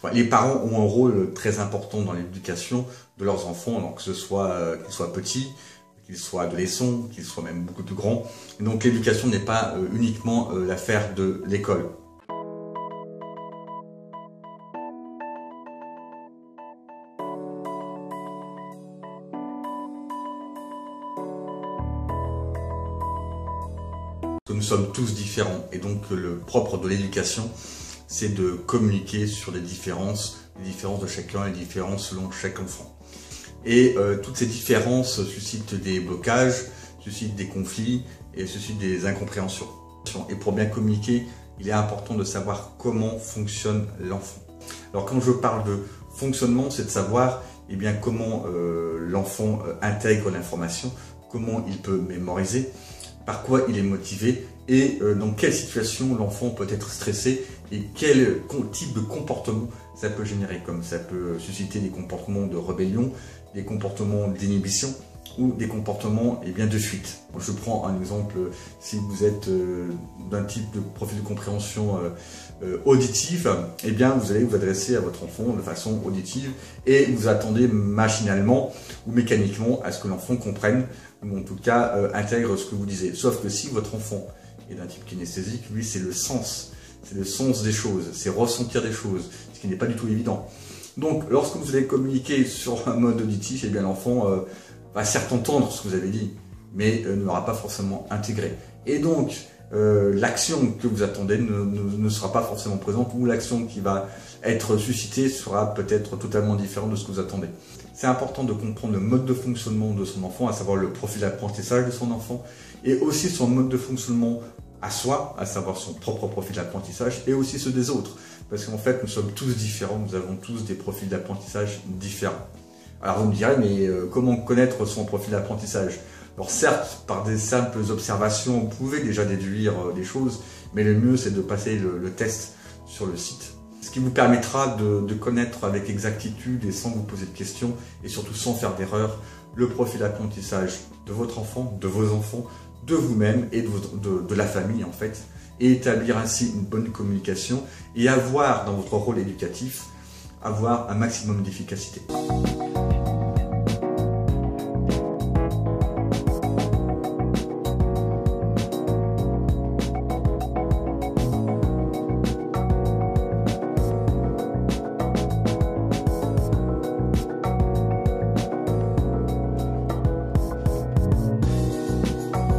Enfin, les parents ont un rôle très important dans l'éducation de leurs enfants, donc que ce soit qu'ils soient petits, qu'ils soient adolescents, qu'ils soient même beaucoup plus grands. Et donc l'éducation n'est pas uniquement l'affaire de l'école. Nous sommes tous différents et donc le propre de l'éducation, c'est de communiquer sur les différences de chacun, les différences selon chaque enfant. Et toutes ces différences suscitent des blocages, suscitent des conflits et suscitent des incompréhensions. Et pour bien communiquer, il est important de savoir comment fonctionne l'enfant. Alors quand je parle de fonctionnement, c'est de savoir comment l'enfant intègre l'information, comment il peut mémoriser, par quoi il est motivé et dans quelle situation l'enfant peut être stressé et quel type de comportement ça peut générer, comme ça peut susciter des comportements de rébellion, des comportements d'inhibition ou des comportements de fuite. Je prends un exemple, si vous êtes d'un type de profil de compréhension auditive, vous allez vous adresser à votre enfant de façon auditive et vous attendez machinalement ou mécaniquement à ce que l'enfant comprenne ou en tout cas intègre ce que vous disiez. Sauf que si votre enfant est d'un type kinesthésique, lui c'est le sens des choses, c'est ressentir des choses, ce qui n'est pas du tout évident. Donc lorsque vous allez communiquer sur un mode auditif, l'enfant va certes entendre ce que vous avez dit, mais ne l'aura pas forcément intégré. Et donc l'action que vous attendez ne sera pas forcément présente, ou l'action qui va être suscitée sera peut-être totalement différente de ce que vous attendez. C'est important de comprendre le mode de fonctionnement de son enfant, à savoir le profil d'apprentissage de son enfant, et aussi son mode de fonctionnement à soi, à savoir son propre profil d'apprentissage, et aussi ceux des autres. Parce qu'en fait, nous sommes tous différents, nous avons tous des profils d'apprentissage différents. Alors vous me direz, mais comment connaître son profil d'apprentissage? Alors certes, par des simples observations, vous pouvez déjà déduire des choses, mais le mieux c'est de passer le test sur le site. Ce qui vous permettra de connaître avec exactitude et sans vous poser de questions, et surtout sans faire d'erreur, le profil d'apprentissage de votre enfant, de vos enfants, de vous-même et de la famille en fait, et établir ainsi une bonne communication et avoir dans votre rôle éducatif, avoir un maximum d'efficacité.